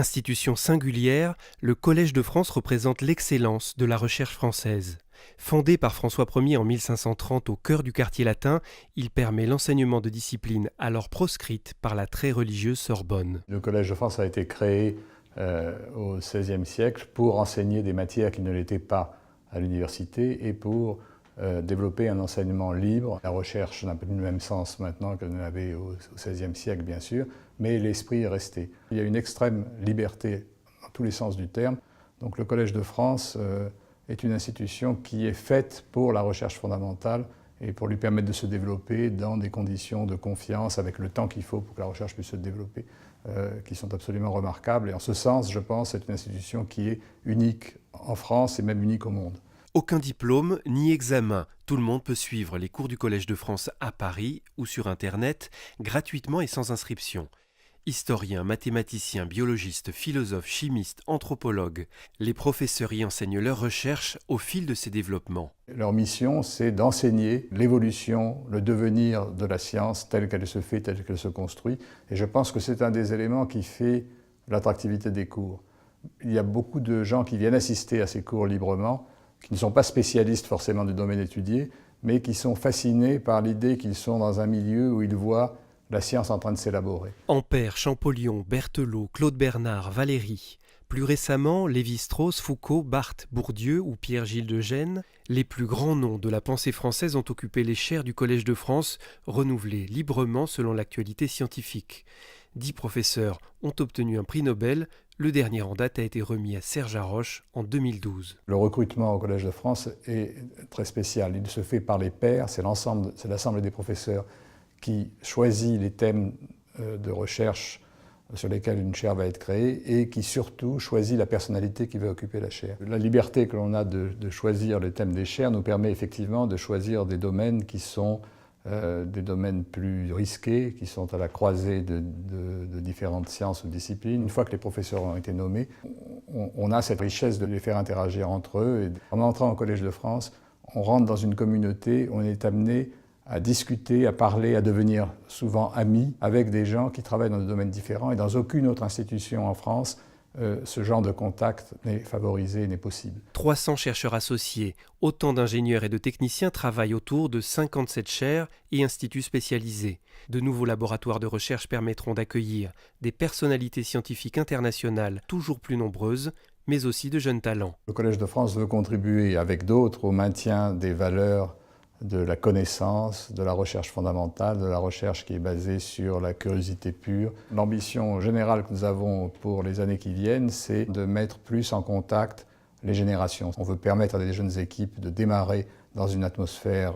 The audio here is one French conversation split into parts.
Institution singulière, le Collège de France représente l'excellence de la recherche française. Fondé par François Ier en 1530 au cœur du quartier latin, il permet l'enseignement de disciplines alors proscrites par la très religieuse Sorbonne. Le Collège de France a été créé au XVIe siècle pour enseigner des matières qui ne l'étaient pas à l'université et pour développer un enseignement libre. La recherche n'a plus le même sens maintenant qu'elle n'avait au XVIe siècle, bien sûr, mais l'esprit est resté. Il y a une extrême liberté dans tous les sens du terme. Donc le Collège de France est une institution qui est faite pour la recherche fondamentale et pour lui permettre de se développer dans des conditions de confiance, avec le temps qu'il faut pour que la recherche puisse se développer, qui sont absolument remarquables. Et en ce sens, je pense, c'est une institution qui est unique en France et même unique au monde. Aucun diplôme ni examen, tout le monde peut suivre les cours du Collège de France à Paris ou sur Internet, gratuitement et sans inscription. Historiens, mathématiciens, biologistes, philosophes, chimistes, anthropologues, les professeurs y enseignent leurs recherches au fil de ces développements. Leur mission, c'est d'enseigner l'évolution, le devenir de la science telle qu'elle se fait, telle qu'elle se construit. Et je pense que c'est un des éléments qui fait l'attractivité des cours. Il y a beaucoup de gens qui viennent assister à ces cours librement, qui ne sont pas spécialistes forcément du domaine étudié, mais qui sont fascinés par l'idée qu'ils sont dans un milieu où ils voient la science en train de s'élaborer. Ampère, Champollion, Berthelot, Claude Bernard, Valéry. Plus récemment, Lévi-Strauss, Foucault, Barthes, Bourdieu ou Pierre-Gilles de Gennes, les plus grands noms de la pensée française ont occupé les chaires du Collège de France, renouvelées librement selon l'actualité scientifique. 10 professeurs ont obtenu un prix Nobel. Le dernier en date a été remis à Serge Haroche en 2012. Le recrutement au Collège de France est très spécial. Il se fait par les pairs, c'est l'assemblée des professeurs qui choisit les thèmes de recherche sur lesquels une chaire va être créée et qui surtout choisit la personnalité qui va occuper la chaire. La liberté que l'on a de choisir les thèmes des chaires nous permet effectivement de choisir des domaines qui sont des domaines plus risqués, qui sont à la croisée de différentes sciences ou disciplines. Une fois que les professeurs ont été nommés, on a cette richesse de les faire interagir entre eux. Et en entrant au Collège de France, on rentre dans une communauté, on est amené à discuter, à parler, à devenir souvent amis avec des gens qui travaillent dans des domaines différents. Et dans aucune autre institution en France, ce genre de contact n'est favorisé, n'est possible. 300 chercheurs associés, autant d'ingénieurs et de techniciens travaillent autour de 57 chaires et instituts spécialisés. De nouveaux laboratoires de recherche permettront d'accueillir des personnalités scientifiques internationales toujours plus nombreuses, mais aussi de jeunes talents. Le Collège de France veut contribuer avec d'autres au maintien des valeurs de la connaissance, de la recherche fondamentale, de la recherche qui est basée sur la curiosité pure. L'ambition générale que nous avons pour les années qui viennent, c'est de mettre plus en contact les générations. On veut permettre à des jeunes équipes de démarrer dans une atmosphère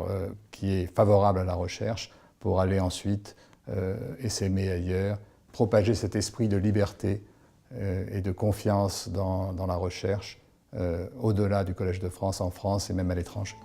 qui est favorable à la recherche pour aller ensuite essaimer ailleurs, propager cet esprit de liberté et de confiance dans la recherche au-delà du Collège de France, en France et même à l'étranger.